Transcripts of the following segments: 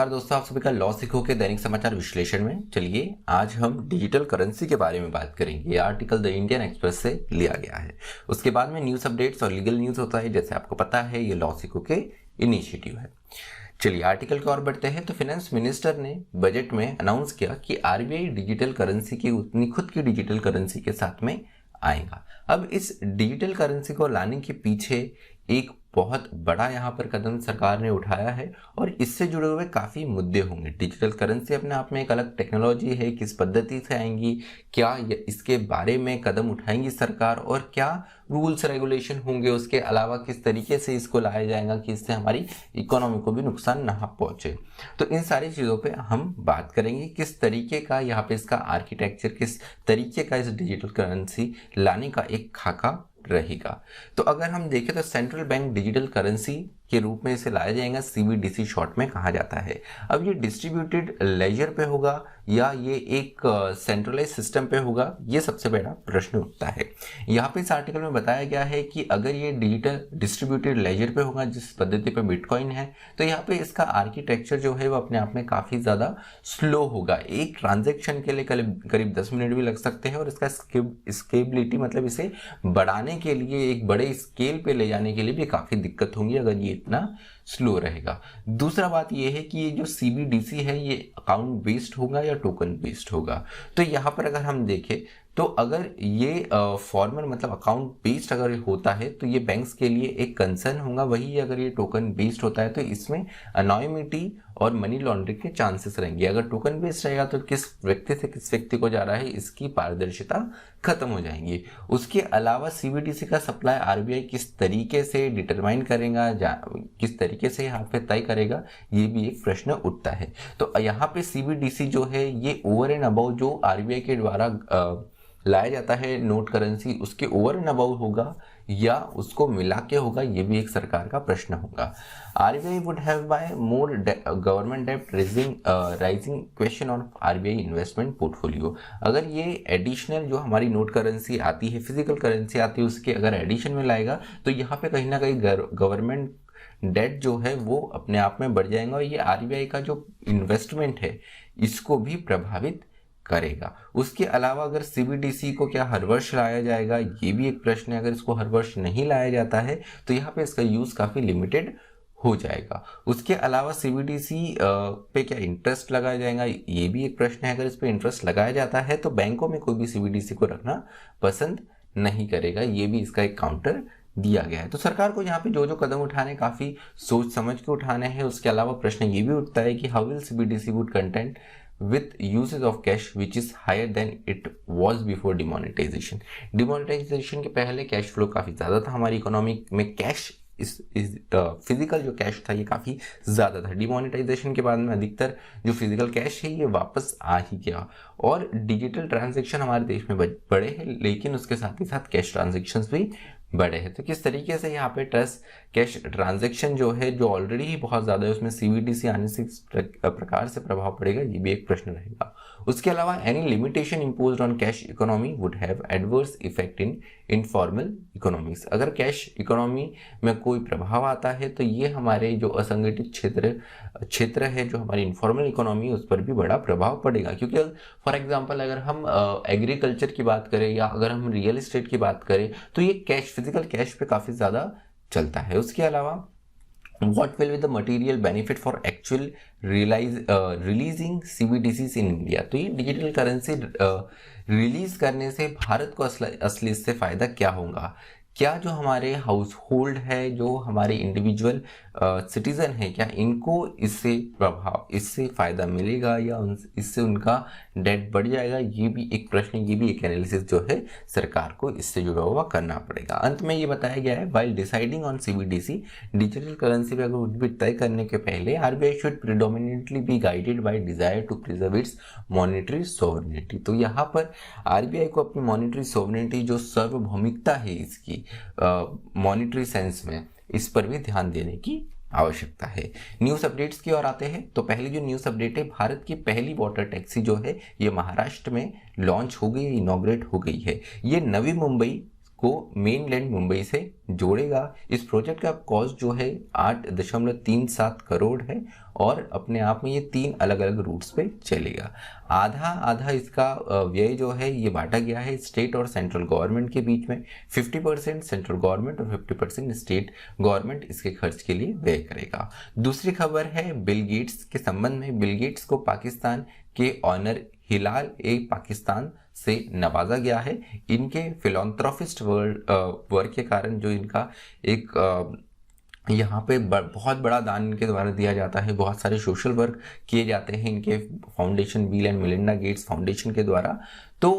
नमस्कार दोस्तों, आप सभी का लॉ सीखो के दैनिक समाचार विश्लेषण में। चलिए आज हम डिजिटल करेंसी के बारे में बात करेंगे। ये आर्टिकल द इंडियन एक्सप्रेस से लिया गया है। उसके बाद में न्यूज़ अपडेट्स और लीगल न्यूज़ होता है, जैसे आपको पता है ये लॉ सीखो के इनिशिएटिव है। चलिए आर्टिकल की ओर बढ़ते हैं। तो फाइनेंस मिनिस्टर ने बजट में अनाउंस किया कि आरबीआई डिजिटल करेंसी की अपनी खुद की डिजिटल करेंसी के साथ में आएगा। अब इस डिजिटल करेंसी को लाने के पीछे एक बहुत बड़ा यहाँ पर कदम सरकार ने उठाया है और इससे जुड़े हुए काफ़ी मुद्दे होंगे। डिजिटल करेंसी अपने आप में एक अलग टेक्नोलॉजी है, किस पद्धति से आएंगी, क्या इसके बारे में कदम उठाएंगी सरकार और क्या रूल्स रेगुलेशन होंगे, उसके अलावा किस तरीके से इसको लाया जाएगा कि इससे हमारी इकोनॉमी को भी नुकसान ना पहुंचे। तो इन सारी चीज़ों पे हम बात करेंगे, किस तरीके का यहाँ पे इसका आर्किटेक्चर, किस तरीके का इस डिजिटल करेंसी लाने का एक खाका रहेगा। तो अगर हम देखें तो सेंट्रल बैंक डिजिटल करेंसी के रूप में इसे लाया जाएगा, सीबीडीसी शॉर्ट में कहा जाता है। अब ये डिस्ट्रीब्यूटेड लेजर पे होगा या ये एक सेंट्रलाइज सिस्टम पे होगा, ये सबसे बड़ा प्रश्न उठता है। यहाँ पे इस आर्टिकल में बताया गया है कि अगर ये डिजिटल डिस्ट्रीब्यूटेड लेजर पे होगा, जिस पद्धति पे बिटकॉइन है, तो यहाँ पे इसका आर्किटेक्चर जो है वो अपने आप में काफ़ी ज़्यादा स्लो होगा। एक ट्रांजेक्शन के लिए करीब 10 मिनट भी लग सकते हैं और इसका स्केलेबिलिटी मतलब इसे बढ़ाने के लिए, एक बड़े स्केल पे ले जाने के लिए भी काफ़ी दिक्कत होंगी अगर ये इतना स्लो रहेगा। दूसरा बात ये है कि ये जो सीबीडीसी है ये अकाउंट बेस्ड होगा या टोकन बेस्ड होगा। तो यहाँ पर अगर हम देखें तो अगर ये फॉर्मल मतलब अकाउंट बेस्ड अगर होता है तो ये बैंक्स के लिए एक कंसर्न होगा। वही अगर ये टोकन बेस्ड होता है तो इसमें अनोनिमिटी और मनी लॉन्ड्रिंग के चांसेस रहेंगे। अगर टोकन बेस्ड रहेगा तो किस व्यक्ति से किस व्यक्ति को जा रहा है इसकी पारदर्शिता खत्म हो जाएंगी। उसके अलावा सीबीडीसी का सप्लाई आरबीआई किस तरीके से डिटरमाइन करेगा, किस तरीके से यहाँ पे तय करेगा, ये भी एक प्रश्न उठता है। तो यहाँ पे सीबीडीसी जो है ये ओवर एंड अबाउ जो आरबीआई के द्वारा लाया जाता है नोट करेंसी, उसके ओवर एंड अबाउ होगा या उसको मिला के होगा, ये भी एक सरकार का प्रश्न होगा। RBI would have buy more government डेब्ट rising question on RBI investment portfolio. अगर ये एडिशनल जो हमारी नोट करेंसी आती है, फिजिकल करेंसी आती है, उसके अगर एडिशन में लाएगा तो यहाँ पे कहीं ना कहीं गवर्नमेंट डेट जो है वो अपने आप में बढ़ जाएगा और ये आरबीआई का जो इन्वेस्टमेंट है इसको भी प्रभावित करेगा। उसके अलावा अगर सीबीडीसी को क्या हर वर्ष लाया जाएगा, ये भी एक प्रश्न है। अगर इसको हर वर्ष नहीं लाया जाता है तो यहाँ पे इसका यूज काफी लिमिटेड हो जाएगा। उसके अलावा सीबीडीसी पे क्या इंटरेस्ट लगाया जाएगा, ये भी एक प्रश्न है। अगर इस पे इंटरेस्ट लगाया जाता है तो बैंकों में कोई भी सीबीडीसी को रखना पसंद नहीं करेगा, ये भी इसका एक काउंटर दिया गया है। तो सरकार को यहाँ पे जो जो कदम उठाने काफी सोच समझ के उठाने हैं। उसके अलावा प्रश्न ये भी उठता है कि how will CBDC would content with usage of cash which is higher than it was before demonetization। Demonetisation के पहले कैश फ्लो काफ़ी ज़्यादा था हमारी इकोनॉमी में। कैश फिजिकल जो कैश था ये काफ़ी ज़्यादा था। डिमोनेटाइजेशन के बाद में अधिकतर जो फिजिकल कैश है ये वापस आ ही गया और डिजिटल ट्रांजैक्शन हमारे देश में बढ़े हैं, लेकिन उसके साथ ही साथ कैश ट्रांजैक्शंस भी बढ़े हैं। तो किस तरीके से यहाँ पे ट्रस्ट कैश ट्रांजैक्शन जो है, जो ऑलरेडी ही बहुत ज़्यादा है, उसमें सीबीडीसी आने से किस प्रकार से प्रभाव पड़ेगा, ये भी एक प्रश्न रहेगा। उसके अलावा any limitation imposed on cash economy would have adverse effect in informal economics. अगर कैश इकोनॉमी में कोई प्रभाव आता है तो ये हमारे जो असंगठित क्षेत्र है, जो हमारी इनफॉर्मल इकोनॉमी, उस पर भी बड़ा प्रभाव पड़ेगा। क्योंकि फॉर एग्जाम्पल अगर हम एग्रीकल्चर की बात करें या अगर हम रियल एस्टेट की बात करें तो ये कैश, फिजिकल कैश पे काफ़ी ज़्यादा चलता है। उसके अलावा what will be the material benefit for actual releasing CBDCs in India। तो ये डिजिटल करेंसी रिलीज करने से भारत को असली इससे फायदा क्या होगा। क्या जो हमारे हाउस होल्ड है, जो हमारे इंडिविजुअल सिटीजन है, क्या इनको इससे फायदा मिलेगा या इससे उनका डेट बढ़ जाएगा, ये भी एक प्रश्न, ये भी एक एनालिसिस जो है सरकार को इससे जुड़ा हुआ करना पड़ेगा। अंत में ये बताया गया है while deciding on CBDC, digital currency पे अगर तय करने के पहले RBI should predominantly be guided by desire to preserve its monetary sovereignty. तो यहाँ पर आरबीआई को अपनी मॉनेटरी सोवरेनिटी, जो सार्वभौमिकता है इसकी मॉनेटरी सेंस में, इस पर भी ध्यान देने की आवश्यकता है। न्यूज़ अपडेट्स की ओर आते हैं। तो पहली जो न्यूज़ अपडेट है, भारत की पहली वाटर टैक्सी जो है ये महाराष्ट्र में लॉन्च हो गई, इनॉग्रेट हो गई है। ये नवी मुंबई को मेनलैंड मुंबई से जोड़ेगा। इस प्रोजेक्ट का कॉस्ट जो है 8.37 करोड़ है और अपने आप में ये 3 अलग अलग रूट्स पे चलेगा। आधा आधा इसका व्यय जो है ये बांटा गया है स्टेट और सेंट्रल गवर्नमेंट के बीच में। 50% सेंट्रल गवर्नमेंट और 50% स्टेट गवर्नमेंट इसके खर्च के लिए व्यय करेगा। दूसरी खबर है बिल गेट्स के संबंध में। बिल गेट्स को पाकिस्तान के ऑनर हिलाल ए पाकिस्तान से नवाजा गया है। इनके फिलॉन्थ्रोपिस्ट वर्क के कारण जो इनका एक यहाँ पे बहुत बड़ा दान इनके द्वारा दिया जाता है, बहुत सारे सोशल वर्क किए जाते हैं इनके foundation bill and Melinda Gates foundation के द्वारा। तो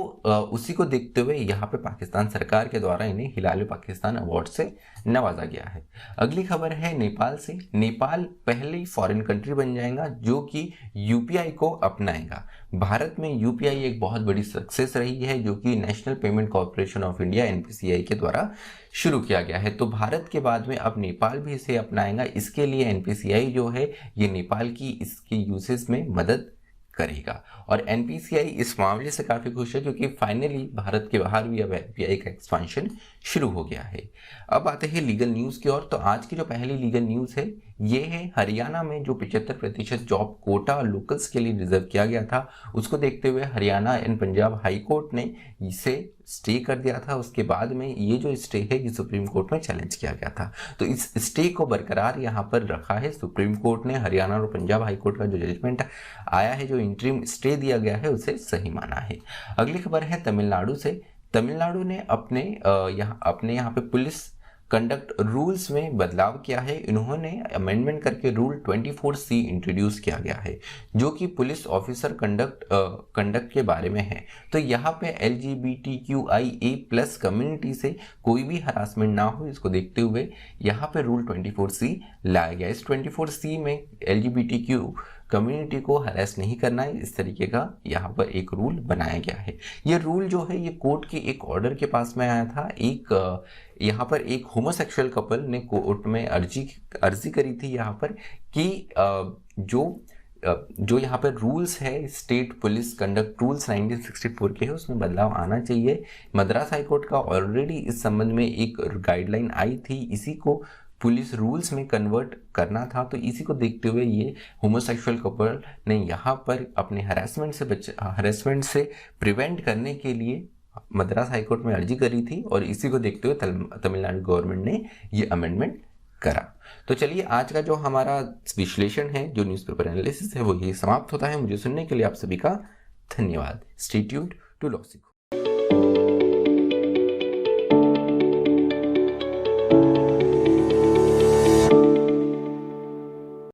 उसी को देखते हुए यहाँ पे पाकिस्तान सरकार के द्वारा इन्हें हिलाल पाकिस्तान अवार्ड से नवाजा गया है। अगली खबर है नेपाल से। नेपाल पहली फॉरेन कंट्री बन जाएगा जो कि यूपीआई को अपनाएगा। भारत में यूपीआई एक बहुत बड़ी सक्सेस रही है जो कि national payment corporation of India NPCI के द्वारा शुरू किया गया है। तो भारत के बाद में अब नेपाल भी इसे अपनाएगा। इसके लिए एनपीसीआई जो है ये नेपाल की इसके यूसेज में मदद करेगा और एनपीसीआई इस मामले से काफ़ी खुश है क्योंकि फाइनली भारत के बाहर भी अब एनपीसीआई का एक्सपेंशन शुरू हो गया है। अब आते हैं लीगल न्यूज़ की ओर। तो आज की जो पहली लीगल न्यूज़ है ये है हरियाणा में जो 75% जॉब कोटा लोकल्स के लिए रिजर्व किया गया था उसको देखते हुए Haryana and Punjab high court ने इसे स्टे कर दिया था। उसके बाद में ये जो स्टे है ये सुप्रीम कोर्ट में चैलेंज किया गया था। तो इस स्टे को बरकरार यहाँ पर रखा है सुप्रीम कोर्ट ने। हरियाणा और पंजाब हाई कोर्ट का जो जजमेंट आया है, जो इंटरिम स्टे दिया गया है, उसे सही माना है। अगली खबर है तमिलनाडु से। तमिलनाडु ने अपने यहाँ पे पुलिस कंडक्ट रूल्स में बदलाव किया है। इन्होंने अमेंडमेंट करके रूल 24C इंट्रोड्यूस किया गया है जो कि पुलिस ऑफिसर कंडक्ट के बारे में है। तो यहाँ पे LGBTQIA+ कम्युनिटी से कोई भी हरासमेंट ना हो इसको देखते हुए यहाँ पे रूल 24C लाया गया। इस 24C में LGBTQ कम्युनिटी को हरास नहीं करना है, इस तरीके का यहाँ पर एक रूल बनाया गया है। ये रूल जो है ये कोर्ट के एक ऑर्डर के पास में आया था। यहाँ पर एक होमोसेक्सुअल कपल ने कोर्ट में अर्जी करी थी यहाँ पर कि जो यहाँ पर रूल्स है स्टेट पुलिस कंडक्ट रूल्स 1964 के है उसमें बदलाव आना चाहिए। मद्रास हाई कोर्ट का ऑलरेडी इस संबंध में एक गाइडलाइन आई थी, इसी को पुलिस रूल्स में कन्वर्ट करना था। तो इसी को देखते हुए ये होमोसेक्सुअल कपल ने यहाँ पर अपने हरासमेंट से प्रिवेंट करने के लिए मद्रास हाईकोर्ट में अर्जी करी थी और इसी को देखते हुए तमिलनाडु गवर्नमेंट ने ये अमेंडमेंट करा। तो चलिए आज का जो हमारा विश्लेषण है, जो न्यूज़पेपर एनालिसिस है, वो ये समाप्त होता है। मुझे सुनने के लिए आप सभी का धन्यवाद। स्टे ट्यून्ड टू लॉ सीखो।